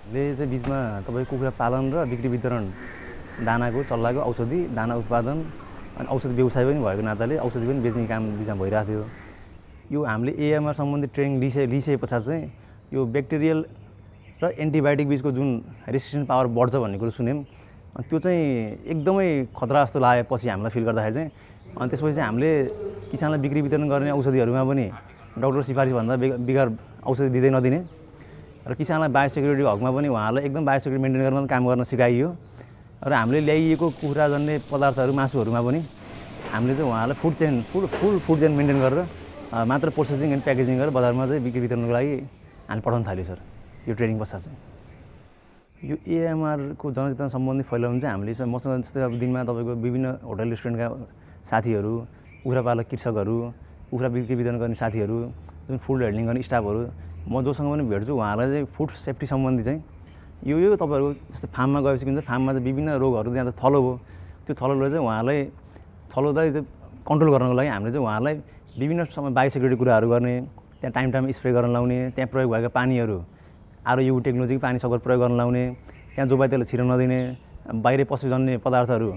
ले चाहिँ बिचमा तपाईँको कुखुरा पालन र बिक्री वितरण दानाको चल्लाको औषधि दाना उत्पादन अनि औषधि व्यवसाय पनि भएको नाताले औषधि पनि बेच्ने काम बिचमा भइरहेको थियो। यो हामीले एएमआर सम्बन्धी ट्रेनिङ लिइसके पछाडि चाहिँ यो ब्याक्टेरियल र एन्टिबायोटिक बिचको जुन रेसिस्टेन्ट पावर बढ्छ भन्ने कुरो सुन्यौँ। अनि त्यो चाहिँ एकदमै खतरा जस्तो लागेपछि हामीलाई फिल गर्दाखेरि चाहिँ अनि त्यसपछि चाहिँ हामीले किसानलाई बिक्री वितरण गर्ने औषधिहरूमा पनि डाक्टर सिफारिसभन्दा बिगार औषधि दिँदै नदिने र किसानलाई बायोसेक्युरिटीको हकमा पनि उहाँहरूलाई एकदम बायोसेक्युरिटी मेन्टेन गर्न काम गर्न सिकाइयो। र हामीले ल्याइएको कुखुराजन्य पदार्थहरू मासुहरूमा पनि हामीले चाहिँ उहाँहरूलाई फुल फुड चेन मेन्टेन गरेर मात्र प्रोसेसिङ एन्ड प्याकेजिङ गरेर बजारमा चाहिँ बिक्री वितरणको लागि हामी पठाउन थाल्यो सर। यो ट्रेनिङ पश्चात चाहिँ यो एएमआरको जनचेतना सम्बन्धी फैलाउनु चाहिँ हामीले चाहिँ मसँग जस्तै अब दिनमा तपाईँको विभिन्न होटल रेस्टुरेन्टका साथीहरू, कुखुरा पालक कृषकहरू, कुखुरा बिक्री वितरण गर्ने साथीहरू, जुन फुड ह्यान्डलिङ गर्ने स्टाफहरू म जोसँग पनि भेट्छु उहाँहरूलाई चाहिँ फुड सेफ्टी सम्बन्धी चाहिँ यो तपाईँहरूको जस्तै फार्ममा गएपछि के हुन्छ, फार्ममा चाहिँ विभिन्न रोगहरू त्यहाँ त थलो हो, त्यो थलोलाई चाहिँ उहाँहरूलाई थलोलाई कन्ट्रोल गर्नको लागि हामीले चाहिँ उहाँहरूलाई विभिन्न समय बायोसेक्युरिटी कुराहरू गर्ने, त्यहाँ टाइम स्प्रे गर्न लाउने, त्यहाँ प्रयोग भएका पानीहरू आरओयू टेक्नोलोजीको पानी सकर प्रयोग गर्न लाउने, त्यहाँ जोबाई त्यसलाई छिर्न नदिने, बाहिर पशुजन्य पदार्थहरू